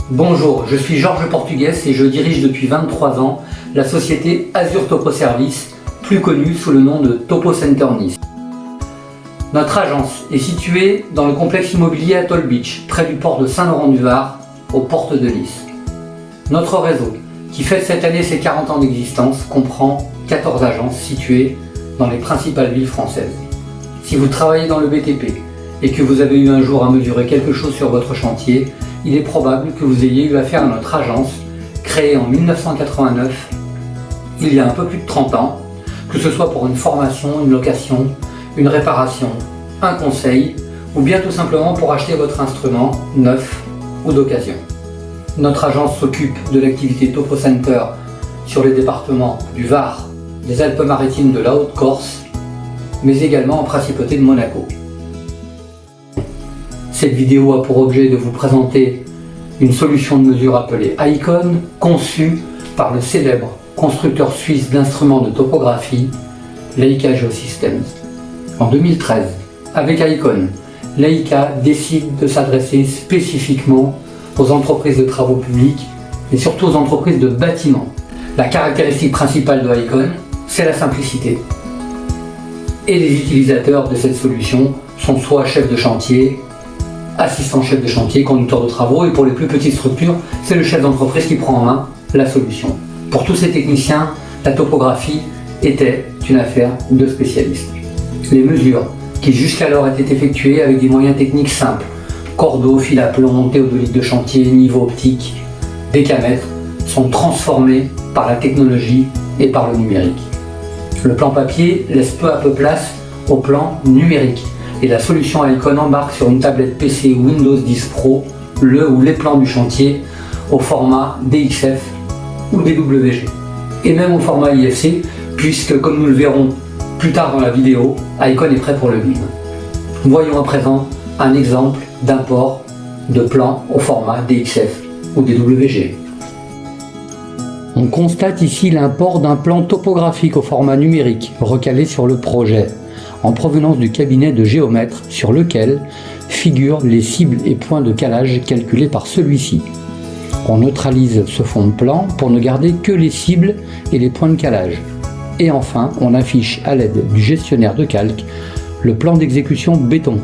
Bonjour, je suis Georges Portugues et je dirige depuis 23 ans la société Azure Topo Service, plus connue sous le nom de Topo Center Nice. Notre agence est située dans le complexe immobilier Atoll Beach, près du port de Saint-Laurent-du-Var, aux portes de Nice. Notre réseau, qui fête cette année ses 40 ans d'existence, comprend 14 agences situées dans les principales villes françaises. Si vous travaillez dans le BTP et que vous avez eu un jour à mesurer quelque chose sur votre chantier, il est probable que vous ayez eu affaire à notre agence, créée en 1989, il y a un peu plus de 30 ans, que ce soit pour une formation, une location, une réparation, un conseil, ou bien tout simplement pour acheter votre instrument neuf ou d'occasion. Notre agence s'occupe de l'activité Topo Center sur les départements du Var, des Alpes-Maritimes, de la Haute-Corse, mais également en principauté de Monaco. Cette vidéo a pour objet de vous présenter une solution de mesure appelée Icon, conçue par le célèbre constructeur suisse d'instruments de topographie, Leica Geosystems. En 2013, avec Icon, Leica décide de s'adresser spécifiquement aux entreprises de travaux publics et surtout aux entreprises de bâtiments. La caractéristique principale de Icon, c'est la simplicité. Et les utilisateurs de cette solution sont soit chefs de chantier, assistant chef de chantier, conducteur de travaux, et pour les plus petites structures, c'est le chef d'entreprise qui prend en main la solution. Pour tous ces techniciens, la topographie était une affaire de spécialistes. Les mesures qui jusqu'alors étaient effectuées avec des moyens techniques simples, cordeaux, fil à plomb, théodolite de chantier, niveau optique, décamètre, sont transformées par la technologie et par le numérique. Le plan papier laisse peu à peu place au plan numérique. Et la solution Icon embarque sur une tablette PC Windows 10 Pro le ou les plans du chantier au format DXF ou DWG. Et même au format IFC, puisque comme nous le verrons plus tard dans la vidéo, Icon est prêt pour le BIM. Voyons à présent un exemple d'import de plans au format DXF ou DWG. On constate ici l'import d'un plan topographique au format numérique recalé sur le projet, en provenance du cabinet de géomètre sur lequel figurent les cibles et points de calage calculés par celui-ci. On neutralise ce fond de plan pour ne garder que les cibles et les points de calage. Et enfin, on affiche à l'aide du gestionnaire de calque le plan d'exécution béton.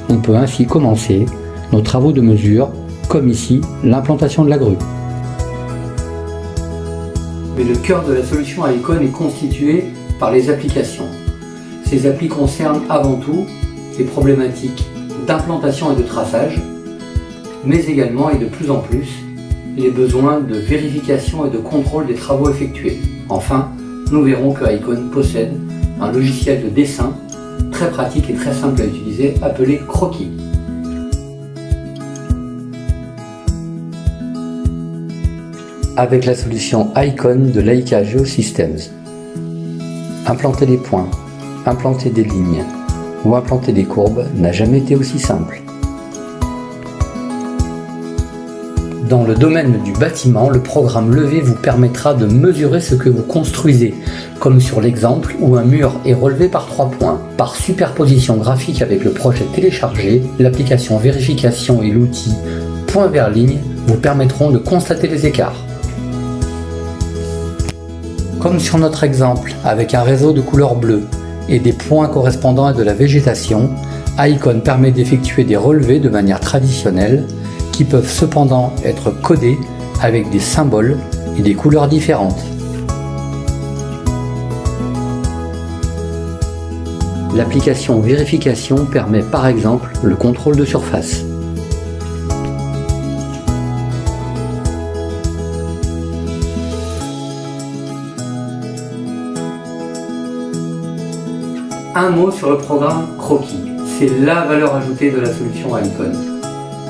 On peut ainsi commencer nos travaux de mesure, comme ici l'implantation de la grue. Mais le cœur de la solution Icon est constitué par les applications. Ces applis concernent avant tout les problématiques d'implantation et de traçage, mais également et de plus en plus les besoins de vérification et de contrôle des travaux effectués. Enfin, nous verrons que Icon possède un logiciel de dessin très pratique et très simple à utiliser appelé Croquis. Avec la solution Icon de Leica Geosystems, implanter des points, implanter des lignes ou implanter des courbes n'a jamais été aussi simple. Dans le domaine du bâtiment, le programme Levé vous permettra de mesurer ce que vous construisez, comme sur l'exemple où un mur est relevé par 3 points. Par superposition graphique avec le projet téléchargé, l'application vérification et l'outil point vers ligne vous permettront de constater les écarts. Comme sur notre exemple, avec un réseau de couleur bleue et des points correspondant à de la végétation, Icon permet d'effectuer des relevés de manière traditionnelle qui peuvent cependant être codés avec des symboles et des couleurs différentes. L'application vérification permet par exemple le contrôle de surface. Un mot sur le programme Croquis. C'est la valeur ajoutée de la solution Icon.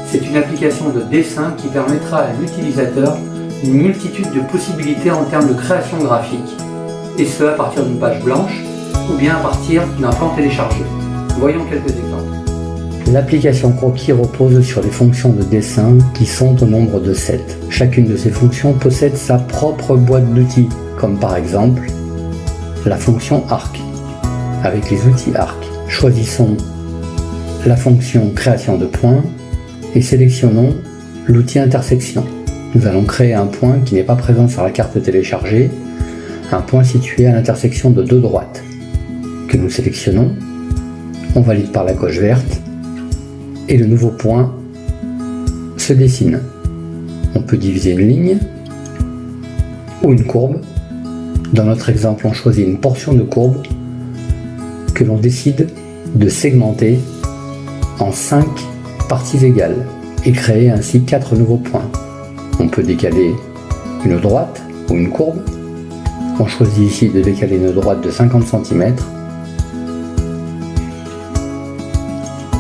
C'est une application de dessin qui permettra à l'utilisateur une multitude de possibilités en termes de création graphique, et ce à partir d'une page blanche ou bien à partir d'un plan téléchargé. Voyons quelques exemples. L'application Croquis repose sur les fonctions de dessin qui sont au nombre de 7. Chacune de ces fonctions possède sa propre boîte d'outils, comme par exemple la fonction arc. Avec les outils arc, choisissons la fonction création de points et sélectionnons l'outil intersection. Nous allons créer un point qui n'est pas présent sur la carte téléchargée, un point situé à l'intersection de deux droites, que nous sélectionnons, on valide par la coche verte, et le nouveau point se dessine. On peut diviser une ligne ou une courbe. Dans notre exemple, on choisit une portion de courbe que l'on décide de segmenter en 5 parties égales et créer ainsi 4 nouveaux points. On peut décaler une droite ou une courbe. On choisit ici de décaler une droite de 50 cm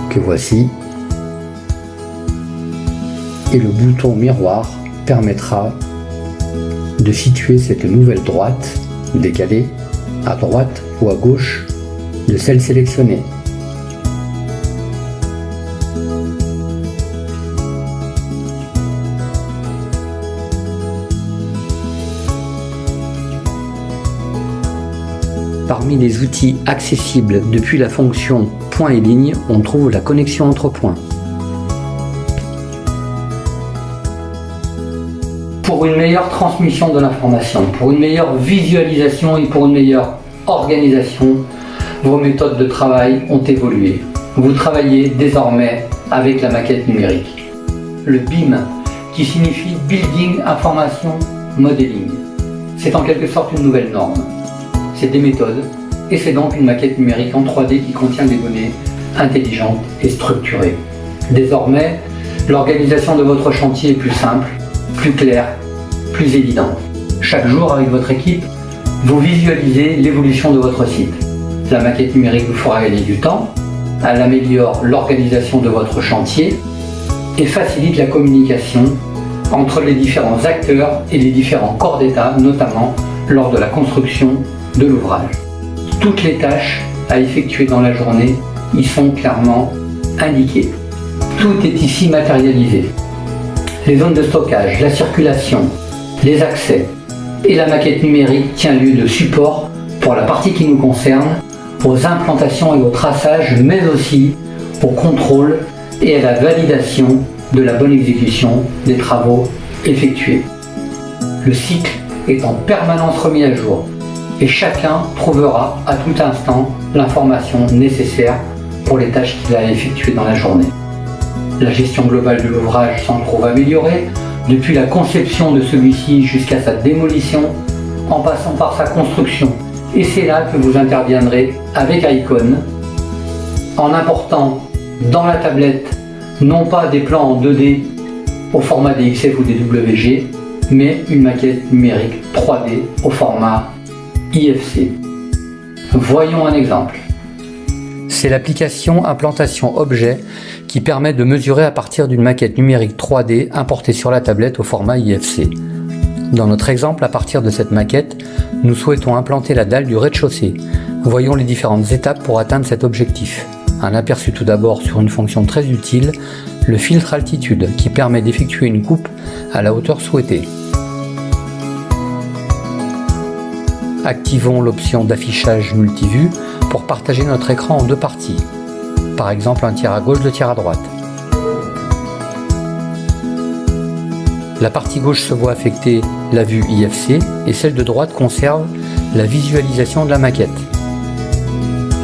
que voici. Et le bouton miroir permettra de situer cette nouvelle droite décalée à droite ou à gauche de celle sélectionnée. Parmi les outils accessibles depuis la fonction point et ligne, on trouve la connexion entre points. Pour une meilleure transmission de l'information, pour une meilleure visualisation et pour une meilleure organisation, vos méthodes de travail ont évolué. Vous travaillez désormais avec la maquette numérique. Le BIM, qui signifie Building Information Modeling. C'est en quelque sorte une nouvelle norme. C'est des méthodes et c'est donc une maquette numérique en 3D qui contient des données intelligentes et structurées. Désormais, l'organisation de votre chantier est plus simple, plus claire, plus évidente. Chaque jour, avec votre équipe, vous visualisez l'évolution de votre site. La maquette numérique vous fera gagner du temps, elle améliore l'organisation de votre chantier et facilite la communication entre les différents acteurs et les différents corps d'État, notamment lors de la construction de l'ouvrage. Toutes les tâches à effectuer dans la journée y sont clairement indiquées. Tout est ici matérialisé. Les zones de stockage, la circulation, les accès et la maquette numérique tient lieu de support pour la partie qui nous concerne, aux implantations et au traçage, mais aussi au contrôle et à la validation de la bonne exécution des travaux effectués. Le cycle est en permanence remis à jour et chacun trouvera à tout instant l'information nécessaire pour les tâches qu'il a effectuées dans la journée. La gestion globale de l'ouvrage s'en trouve améliorée, depuis la conception de celui-ci jusqu'à sa démolition, en passant par sa construction. Et c'est là que vous interviendrez avec Icon, en important dans la tablette non pas des plans en 2D au format DXF ou DWG, mais une maquette numérique 3D au format IFC. Voyons un exemple. C'est l'application Implantation Objet qui permet de mesurer à partir d'une maquette numérique 3D importée sur la tablette au format IFC. Dans notre exemple, à partir de cette maquette, nous souhaitons implanter la dalle du rez-de-chaussée. Voyons les différentes étapes pour atteindre cet objectif. Un aperçu tout d'abord sur une fonction très utile, le filtre altitude, qui permet d'effectuer une coupe à la hauteur souhaitée. Activons l'option d'affichage multivue pour partager notre écran en deux parties. Par exemple un tiers à gauche, deux tiers à droite. La partie gauche se voit affecter la vue IFC et celle de droite conserve la visualisation de la maquette.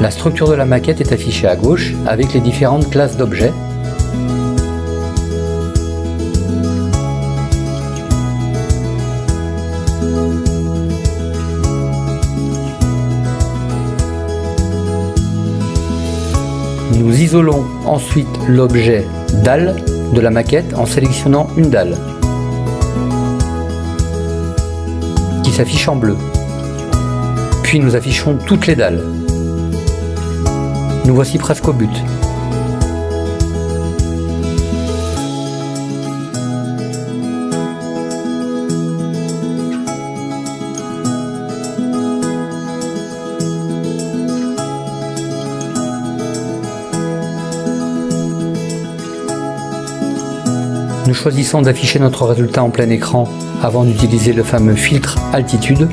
La structure de la maquette est affichée à gauche avec les différentes classes d'objets. Nous isolons ensuite l'objet dalle de la maquette en sélectionnant une dalle qui s'affiche en bleu. Puis nous affichons toutes les dalles. Nous voici presque au but. Nous choisissons d'afficher notre résultat en plein écran avant d'utiliser le fameux filtre altitude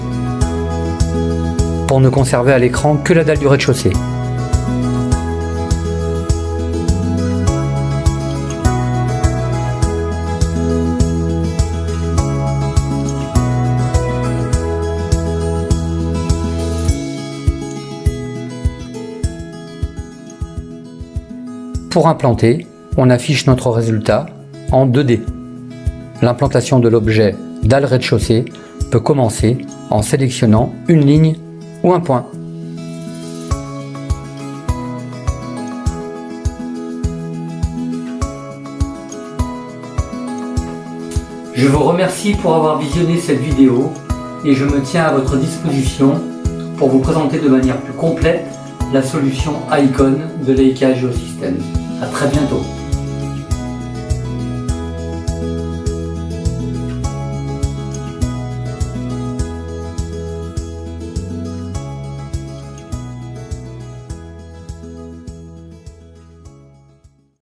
pour ne conserver à l'écran que la dalle du rez-de-chaussée. Pour implanter, on affiche notre résultat en 2D. L'implantation de l'objet dalle rez-de-chaussée peut commencer en sélectionnant une ligne ou un point. Je vous remercie pour avoir visionné cette vidéo et je me tiens à votre disposition pour vous présenter de manière plus complète la solution Icon de Leica Geosystems. À très bientôt.